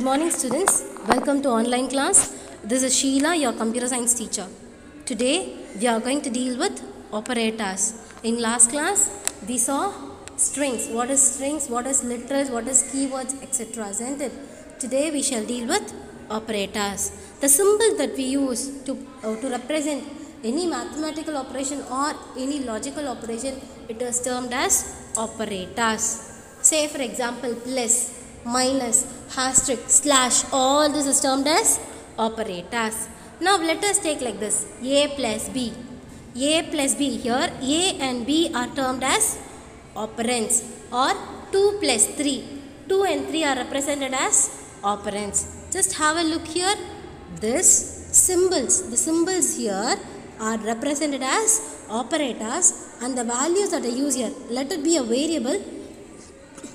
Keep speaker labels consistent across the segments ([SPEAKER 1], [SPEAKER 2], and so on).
[SPEAKER 1] morning, students. Welcome to online class. This is Sheila, your computer science teacher. Today, we are going to deal with operators. In last class, we saw strings. What is strings, what is literals, what is keywords, etc. Isn't it? Today, we shall deal with operators. The symbols that we use to represent any mathematical operation or any logical operation, it is termed as operators. Say for example, plus, minus, asterisk, slash, all this is termed as operators. Now let us take like this, a plus b. A plus b, here a and b are termed as operands, or 2 plus 3. 2 and 3 are represented as operands. Just have a look here. This symbols, the symbols here are represented as operators, and the values that I use here, let it be a variable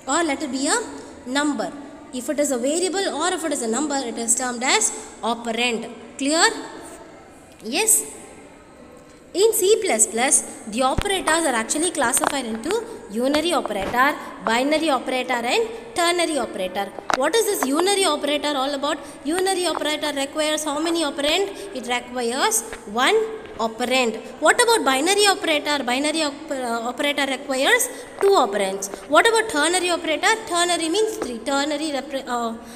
[SPEAKER 1] or let it be a number. If it is a variable or if it is a number, it is termed as operand. Clear? Yes? In C++, the operators are actually classified into unary operator, binary operator and ternary operator. What is this unary operator all about? Unary operator requires how many operand? It requires one operand. What about binary operator? Binary operator requires two operands. What about ternary operator? Ternary means 3. Ternary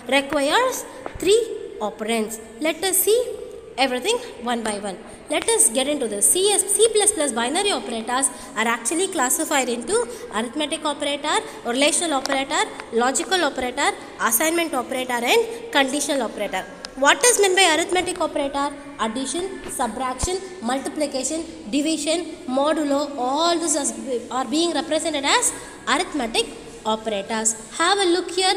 [SPEAKER 1] requires 3 operands. Let us see everything one by one. Let us get into this. C++ binary operators are actually classified into arithmetic operator, relational operator, logical operator, assignment operator and conditional operator. What is meant by arithmetic operator? Addition, subtraction, multiplication, division, modulo, all this are being represented as arithmetic operators. Have a look here.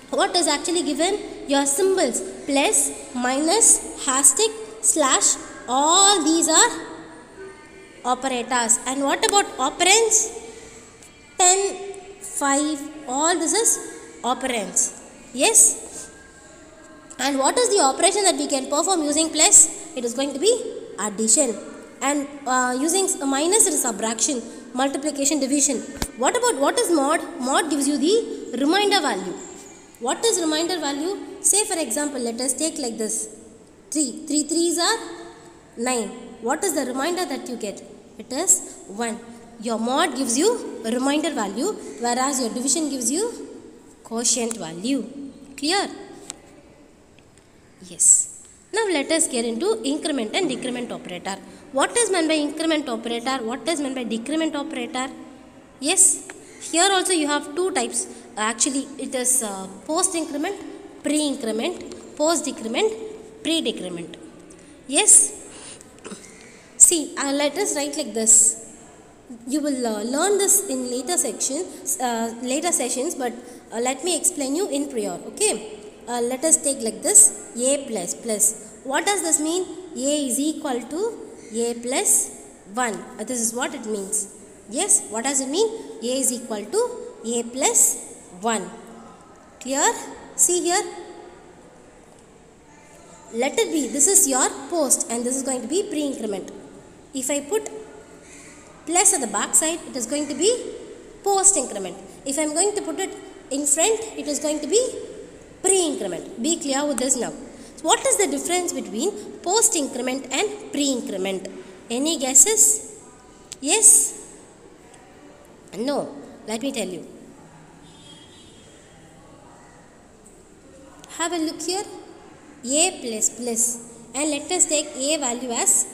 [SPEAKER 1] What is actually given? Your symbols, plus, minus, asterisk, slash, all these are operators. And what about operands? 10, 5, all this is operands. Yes? And what is the operation that we can perform using plus? It is going to be addition. And using minus, it is subtraction, multiplication, division. What is mod? Mod gives you the remainder value. What is remainder value? Say for example, let us take like this. 3. 3 3s are 9. What is the remainder that you get? It is 1. Your mod gives you a remainder value, whereas your division gives you quotient value. Clear? Yes. Now let us get into increment and decrement operator. What is meant by increment operator? What is meant by decrement operator? Yes. Here also you have two types. Actually, it is post increment, pre increment, post decrement, pre decrement. Yes. See, let us write like this. You will learn this in later sessions, but let me explain you in prior. Okay. Let us take like this, a plus plus. What does this mean? A is equal to a plus 1. This is what it means. Yes, what does it mean? A is equal to a plus 1. Clear? See here. Let it be, this is your post and this is going to be pre-increment. If I put plus at the back side, it is going to be post increment. If I am going to put it in front, it is going to be pre-increment. Be clear with this now. So what is the difference between post increment and pre-increment? Any guesses? Yes? No. Let me tell you. Have a look here. A plus plus. And let us take a value as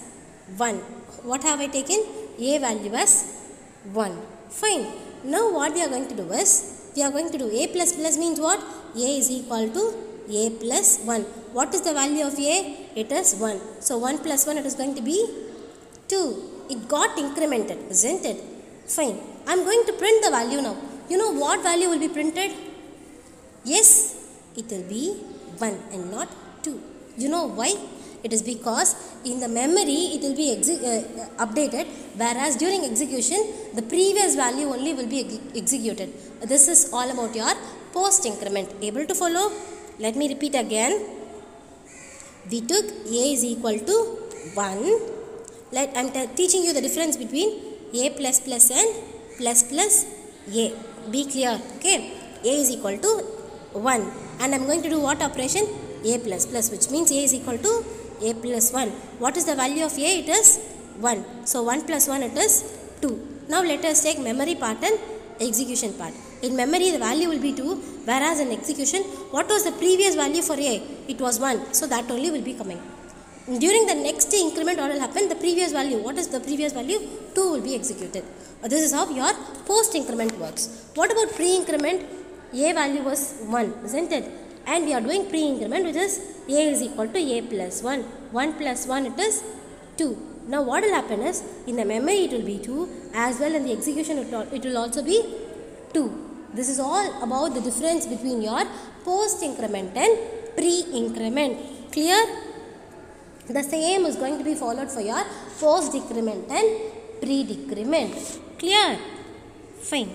[SPEAKER 1] 1. What have I taken? A value as 1. Fine. Now what we are going to do is, we are going to do a plus plus means what? A is equal to a plus 1. What is the value of a? It is 1. So 1 plus 1, it is going to be 2. It got incremented, isn't it? Fine. I am going to print the value now. You know what value will be printed? Yes, it will be 1 and not 2. You know why? It is because in the memory it will be updated, whereas during execution the previous value only will be executed. This is all about your post increment. Able to follow? Let me repeat again. We took a is equal to 1. I am teaching you the difference between a plus plus and plus plus a. Be clear. Okay. A is equal to 1. And I'm going to do what operation? A plus plus, which means A is equal to A plus 1. What is the value of A? It is 1. So 1 plus 1 it is 2. Now let us take memory part and execution part. In memory the value will be 2, whereas in execution, what was the previous value for A? It was 1. So that only will be coming. During the next increment, what will happen? The previous value. What is the previous value? 2 will be executed. This is how your post increment works. What about pre-increment? A value was 1, isn't it? And we are doing pre-increment, which is A is equal to A plus 1. 1 plus 1 it is 2. Now what will happen is, in the memory it will be 2, as well in the execution it will also be 2. This is all about the difference between your post increment and pre-increment. Clear? The same is going to be followed for your post decrement and pre-decrement. Clear? Fine.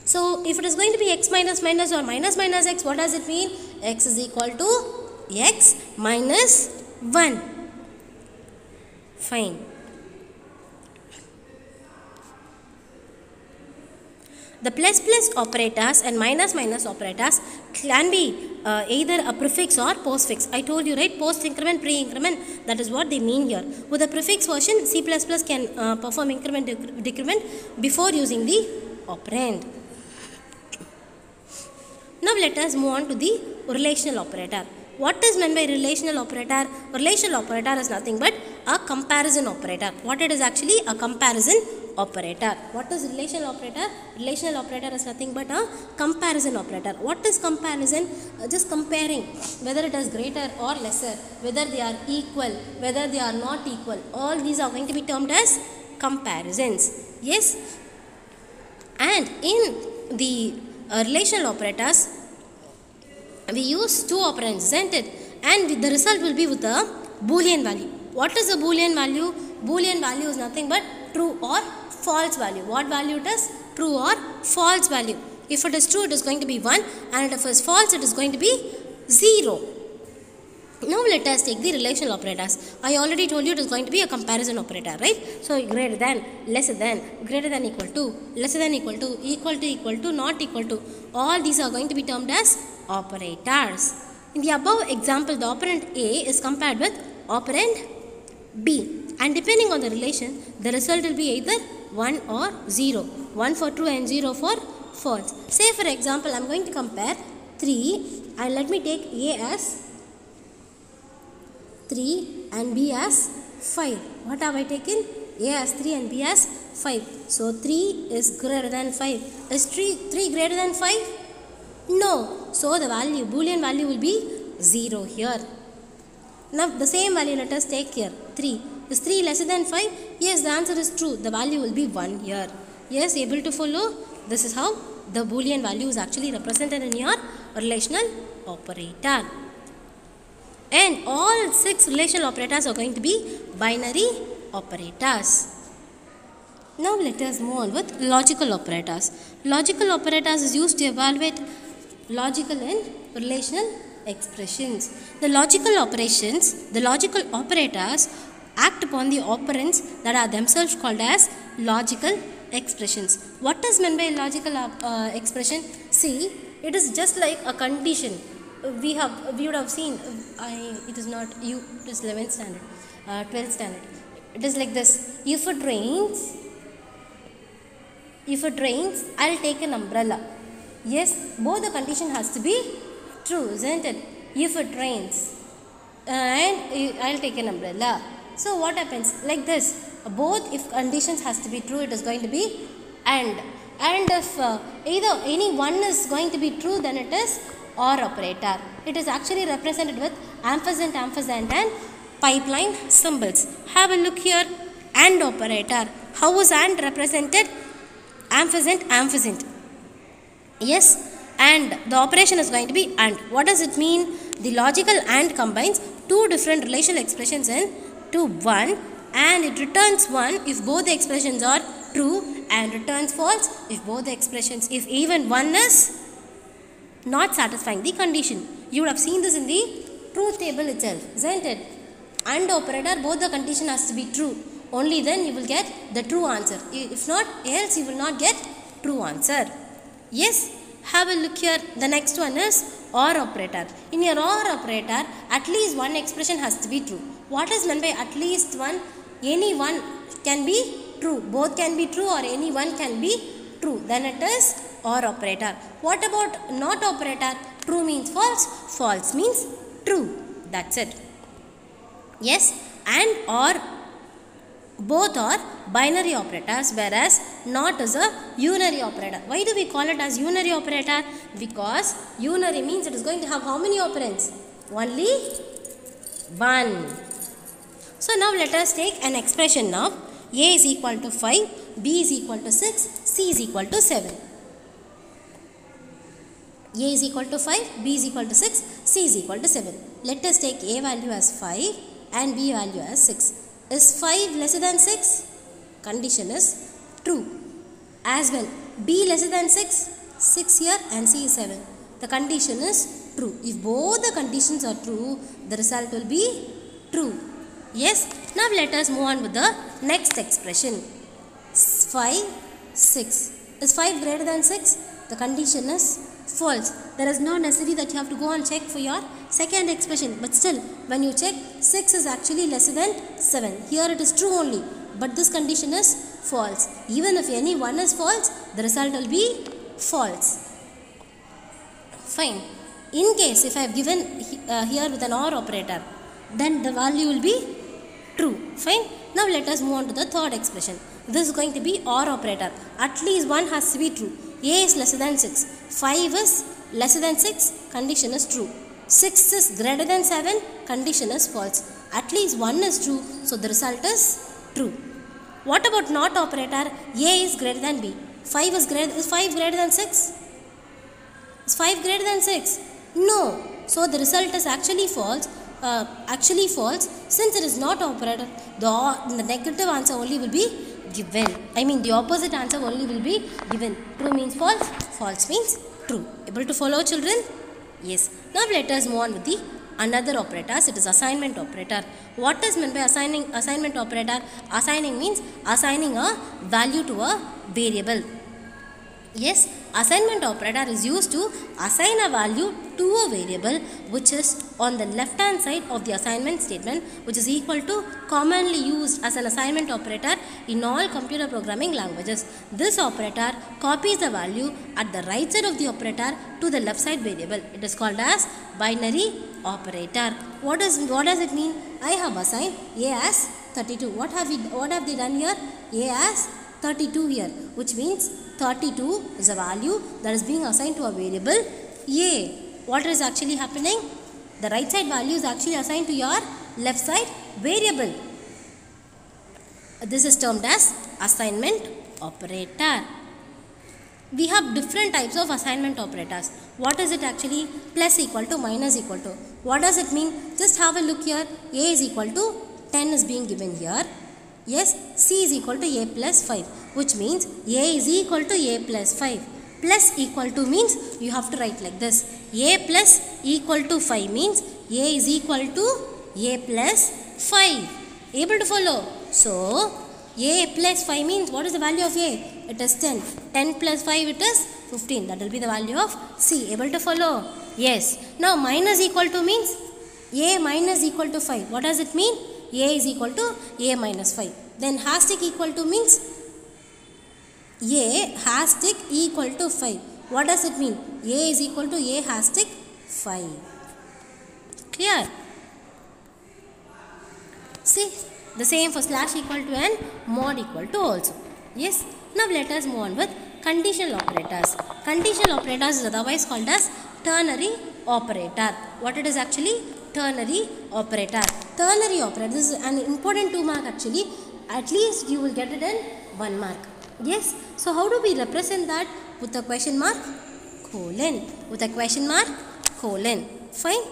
[SPEAKER 1] So if it is going to be x minus minus or minus minus x, what does it mean? X is equal to x minus 1. Fine. The plus plus operators and minus minus operators can be either a prefix or postfix. I told you, right? Post increment, pre increment, that is what they mean here. With the prefix version, C++ can perform increment decrement before using the operand. Now let us move on to the relational operator. What is meant by relational operator? Relational operator is nothing but a comparison operator. What it is actually? A comparison operator. What is relational operator? Relational operator is nothing but a comparison operator. What is comparison? Just comparing whether it is greater or lesser, whether they are equal, whether they are not equal. All these are going to be termed as comparisons. Yes? And in the relational operators, we use two operands, isn't it? And the result will be with a Boolean value. What is a Boolean value? Boolean value is nothing but true or false value. What value it is? True or false value. If it is true, it is going to be 1, and if it is false, it is going to be 0. Now let us take the relational operators. I already told you it is going to be a comparison operator, right? So greater than, lesser than, greater than equal to, lesser than equal to, not equal to. All these are going to be termed as operators. In the above example, the operand A is compared with operand B, and depending on the relation, the result will be either 1 or 0. 1 for true and 0 for false. Say for example, I am going to compare 3, and let me take A as 3 and B as 5. What have I taken? A as 3 and B as 5. So 3 is greater than 5. Is 3 greater than 5? No. So the value, Boolean value will be 0 here. Now the same value let us take here, 3. Is 3 lesser than 5? Yes, the answer is true. The value will be 1 here. Yes, able to follow? This is how the Boolean value is actually represented in your relational operator. And all 6 relational operators are going to be binary operators. Now let us move on with logical operators. Logical operators is used to evaluate logical and relational expressions. The logical operators act upon the operands that are themselves called as logical expressions. What is meant by logical expression? See, it is just like a condition. We would have seen, it is not you, it is 11th standard, 12th standard. It is like this. If it rains, I'll take an umbrella. Yes, both the condition has to be true, isn't it? If it rains, and I'll take an umbrella. So what happens? Like this. Both, if conditions has to be true, it is going to be and. And if either any one is going to be true, then it is OR operator. It is actually represented with ampersand, ampersand and pipeline symbols. Have a look here. AND operator. How is AND represented? Ampersand, ampersand. Yes, and the operation is going to be AND. What does it mean? The logical AND combines two different relational expressions into one, and it returns 1 if both the expressions are true, and returns false if both the expressions, if even one is not satisfying the condition. You would have seen this in the truth table itself, isn't it? AND operator, both the condition has to be true. Only then you will get the true answer. If not, else you will not get true answer. Yes. Have a look here. The next one is OR operator. In your OR operator, at least one expression has to be true. What is meant by at least one? Any one can be true. Both can be true or any one can be true. Then it is OR operator. What about NOT operator? True means false. False means true. That's it. Yes, and OR both are binary operators, whereas NOT is a unary operator. Why do we call it as unary operator? Because unary means it is going to have how many operands? Only one. So now let us take an expression of A is equal to 5, B is equal to 6, C is equal to 7. A is equal to 5, B is equal to 6, C is equal to 7. Let us take A value as 5 and B value as 6. Is 5 lesser than 6? Condition is true. As well, B lesser than 6, 6 here and C is 7. The condition is true. If both the conditions are true, the result will be true. Yes. Now let us move on with the next expression. 5, 6. Is 5 greater than 6? The condition is false. There is no necessity that you have to go and check for your second expression. But still, when you check, 6 is actually lesser than 7. Here it is true only. But this condition is false. Even if any one is false, the result will be false. Fine. In case if I have given here with an OR operator, then the value will be true. Fine. Now let us move on to the third expression. This is going to be OR operator. At least one has to be true. A is lesser than 6. 5 is lesser than 6. Condition is true. 6 is greater than 7. Condition is false. At least one is true. So the result is true. What about NOT operator? A is greater than B. 5 is 5 greater than 6? Is 5 greater than 6? No. So the result is actually false. Since it is not operator, the negative answer only will be given. The opposite answer only will be given. True means false, false means true. Able to follow, children? Yes. Now let us move on with the another operators. It is assignment operator. What is meant by assignment operator? Assigning means assigning a value to a variable. Yes, assignment operator is used to assign a value to a variable which is on the left hand side of the assignment statement, which is equal to commonly used as an assignment operator in all computer programming languages. This operator copies the value at the right side of the operator to the left side variable. It is called as binary operator. What does it mean? I have assigned A as 32. What have they done here? A as 32 here, which means 32 is a value that is being assigned to a variable A. What is actually happening? The right side value is actually assigned to your left side variable. This is termed as assignment operator. We have different types of assignment operators. What is it actually? Plus equal to, minus equal to. What does it mean? Just have a look here. A is equal to 10 is being given here. Yes, C is equal to A plus 5, which means A is equal to A plus 5. Plus equal to means you have to write like this. A plus equal to 5 means A is equal to A plus 5. Able to follow? So, A plus 5 means what is the value of A? It is 10. 10 plus 5 it is 15. That will be the value of C. Able to follow? Yes. Now, minus equal to means A minus equal to 5. What does it mean? A is equal to A minus 5. Then hashtag equal to means A hashtag equal to 5. What does it mean? A is equal to A hashtag 5. Clear? See, the same for slash equal to and mod equal to also. Yes. Now let us move on with conditional operators. Conditional operators is otherwise called as ternary operator. What it is actually? Ternary operator. Ternary operator, this is an important 2 mark actually. At least you will get it in 1 mark. Yes. So how do we represent that? With a question mark, colon. With a question mark, colon. Fine.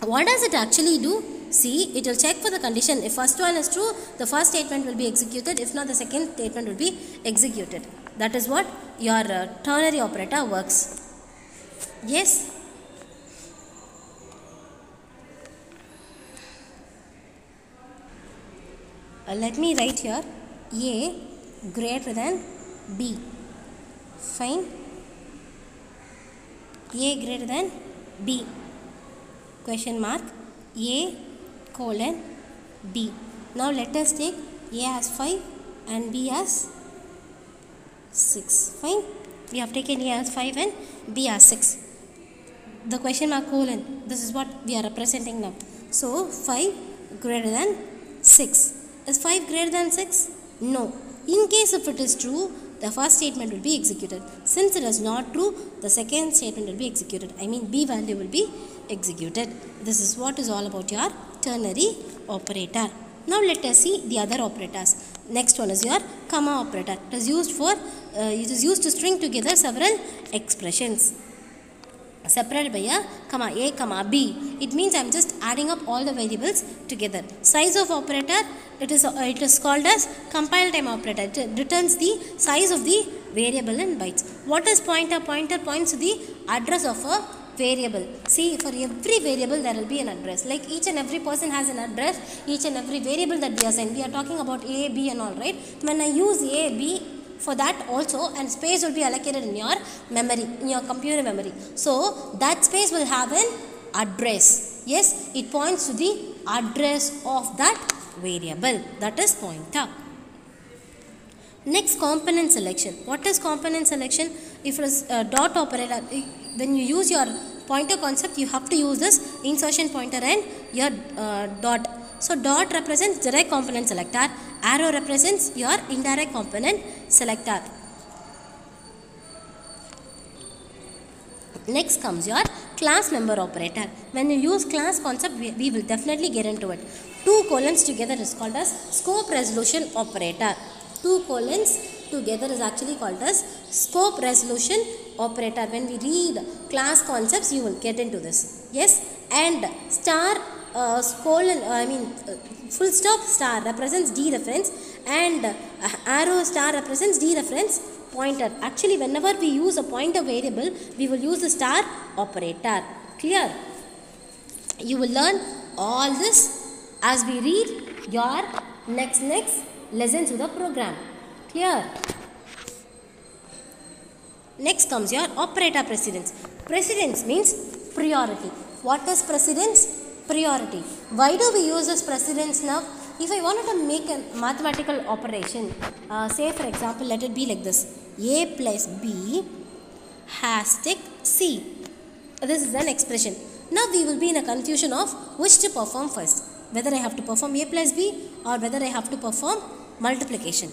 [SPEAKER 1] What does it actually do? See, it will check for the condition. If first one is true, the first statement will be executed. If not, the second statement will be executed. That is what your ternary operator works. Yes. Let me write here A greater than B. Fine. A greater than B, question mark, A colon B. Now let us take A as 5 and B as 6. Fine. We have taken A as 5 and B as 6. The question mark colon, this is what we are representing now. So 5 greater than 6. Is 5 greater than 6? No. In case if it is true, the first statement will be executed. Since it is not true, the second statement will be executed. I mean B value will be executed. This is what is all about your ternary operator. Now let us see the other operators. Next one is your comma operator. It is used to string together several expressions separated by a comma, A comma B. It means I am just adding up all the variables together. Size of operator, it is called as compile time operator. It returns the size of the variable in bytes. What is pointer? Pointer points to the address of a variable. See, for every variable there will be an address. Like each and every person has an address, each and every variable that we assign. We are talking about A, B and all, right? When I use A, B, for that also, and space will be allocated in your memory, in your computer memory. So that space will have an address. Yes, it points to the address of that variable. That is pointer. Next, component selection. What is component selection? If it is a dot operator, when you use your pointer concept, you have to use this insertion pointer and your dot. So dot represents direct component selector, arrow represents your indirect component selector. Next comes your class member operator. When you use class concept, we will definitely get into it. Two colons together is called as scope resolution operator. Two colons together is actually called as scope resolution operator. When we read class concepts, you will get into this. Yes, and star full stop star represents dereference and arrow star represents dereference pointer. Actually, whenever we use a pointer variable, we will use the star operator. Clear? You will learn all this as we read your next lessons to the program. Clear? Next comes your operator precedence. Precedence means priority. What is precedence? Priority. Why do we use this precedence now? If I wanted to make a mathematical operation, say for example, let it be like this: A plus B hashtag C. This is an expression. Now we will be in a confusion of which to perform first. Whether I have to perform A plus B or whether I have to perform multiplication.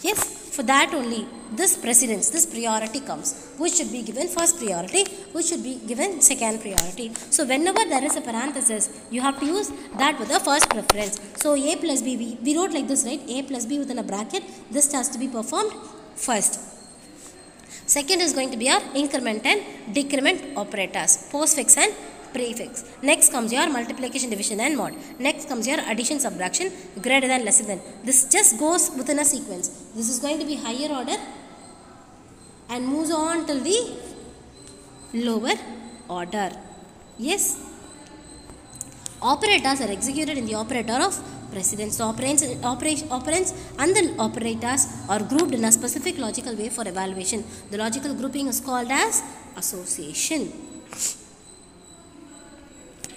[SPEAKER 1] Yes, for that only this precedence, this priority comes. Which should be given first priority, which should be given second priority. So whenever there is a parenthesis, you have to use that with the first preference. So A plus B, we wrote like this, right? A plus B within a bracket, this has to be performed first. Second is going to be our increment and decrement operators, postfix and prefix. Next comes your multiplication, division and mod. Next comes your addition, subtraction, greater than, lesser than. This just goes within a sequence. This is going to be higher order and moves on till the lower order. Yes. Operators are executed in the operator of precedence. So operands and the operators are grouped in a specific logical way for evaluation. The logical grouping is called as association.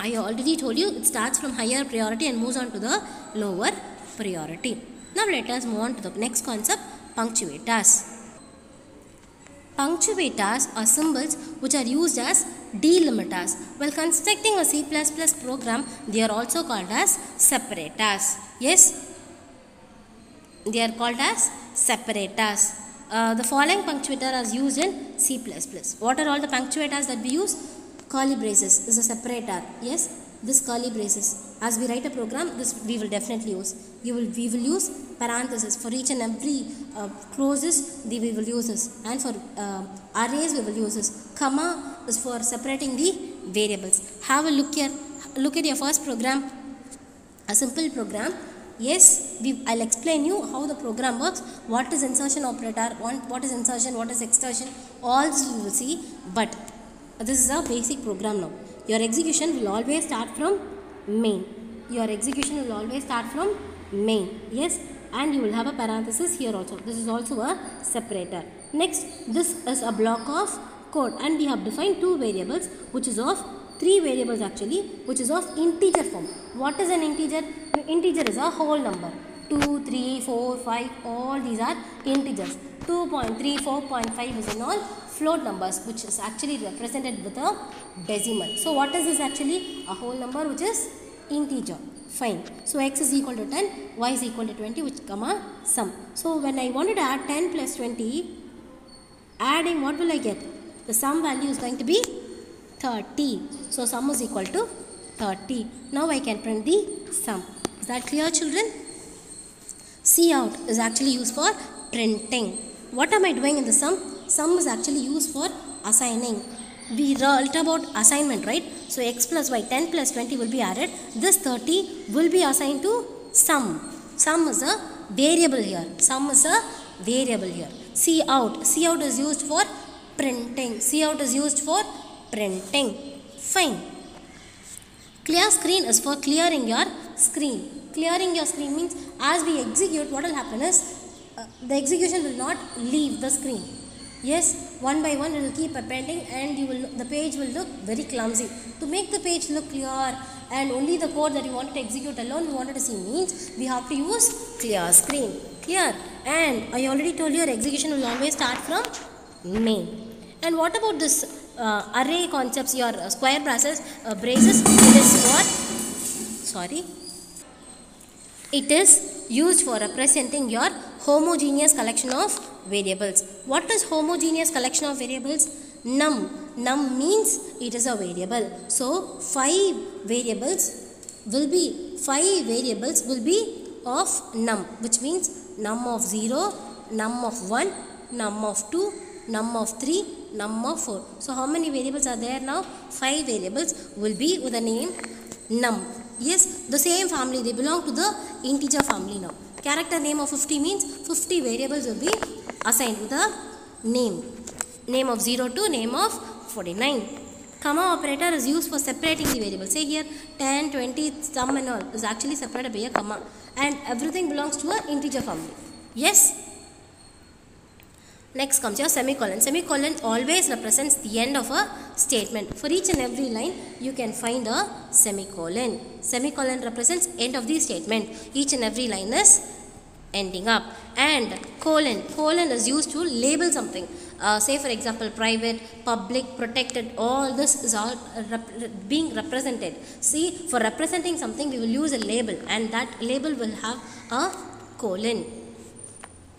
[SPEAKER 1] I already told you it starts from higher priority and moves on to the lower priority. Now let us move on to the next concept, punctuators. Punctuators are symbols which are used as delimiters. While constructing a C++ program, they are also called as separators. Yes, they are called as separators. The following punctuator is used in C++. What are all the punctuators that we use? Curly braces is a separator. Yes, this curly braces. As we write a program, this we will definitely use. We will use parentheses for each and every clauses. We will use this, and for arrays we will use this. Comma is for separating the variables. Have a look here. Look at your first program, a simple program. Yes, I'll explain you how the program works. What is insertion operator? What is insertion? What is extension? All this you will see, but this is a basic program now. Your execution will always start from main. Your execution will always start from main. Yes, and you will have a parenthesis here also. This is also a separator. Next, this is a block of code, and we have defined two variables which is of three variables actually, which is of integer form. What is an integer? Integer is a whole number. 2, 3, 4, 5, all these are integers. 2.3, 4.5 is in all float numbers, which is actually represented with a decimal. So what is this actually? A whole number which is integer. Fine. So x is equal to 10, y is equal to 20, which comma sum. So when I wanted to add 10 plus 20, adding, what will I get? The sum value is going to be 30. So sum is equal to 30. Now I can print the sum. Is that clear, children? Cout is actually used for printing. What am I doing in the sum? Sum is actually used for assigning. We learnt about assignment, right? So x plus y, 10 plus 20 will be added. This 30 will be assigned to sum. Sum is a variable here. Sum is a variable here. Cout. Cout is used for printing. Cout is used for printing. Fine. Clear screen is for clearing your screen. Clearing your screen means as we execute, what will happen is the execution will not leave the screen. Yes, one by one it will keep appending, and the page will look very clumsy. To make the page look clear and only the code that you wanted to execute alone you wanted to see means we have to use clear screen. Clear? And I already told you your execution will always start from main. And what about this array concepts, your square braces, braces? It is what? Sorry. It is used for representing your homogeneous collection of variables. What is homogeneous collection of variables? Num. Num means it is a variable. So 5 variables will be of num, which means num of 0, num of 1, num of 2, num of 3, num of 4. So how many variables are there now? 5 variables will be with the name num. Yes, the same family, they belong to the integer family now. Character name of 50 means 50 variables will be assigned with a name. Name of 0 to name of 49. Comma operator is used for separating the variables. Say here 10, 20, sum and all is actually separated by a comma. And everything belongs to an integer family. Yes? Next comes your semicolon. Semicolon always represents the end of a statement. For each and every line, you can find a semicolon. Semicolon represents end of the statement. Each and every line is ending up. And colon. Colon is used to label something. Say for example, private, public, protected, all this is all being represented. See, for representing something, we will use a label, and that label will have a colon.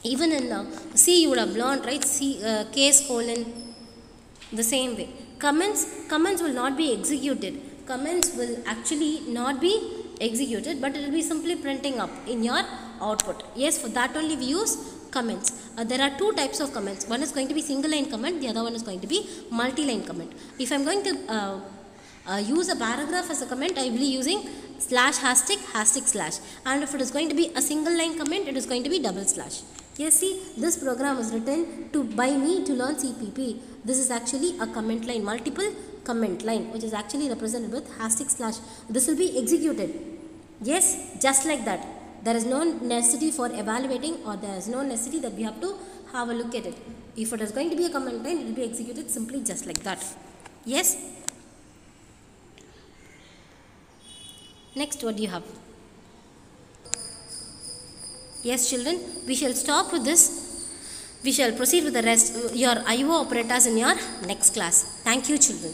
[SPEAKER 1] Even in C, you would have learned, right? C, case colon, the same way. Comments will not be executed. Comments will actually not be executed, but it will be simply printing up in your output. Yes, for that only we use comments. There are two types of comments. One is going to be single line comment, the other one is going to be multi-line comment. If I am going to use a paragraph as a comment, I will be using slash hashtag hashtag slash, and if it is going to be a single line comment, it is going to be double slash. Yes, see, this program was written by me to learn CPP. This is actually a comment line, multiple comment line, which is actually represented with hashtag slash. This will be executed. Yes, just like that. There is no necessity for evaluating, or there is no necessity that we have to have a look at it. If it is going to be a comment line, it will be executed simply just like that. Yes. Next, what do you have? Yes, children, we shall stop with this. We shall proceed with the rest, your IO operators in your next class. Thank you, children.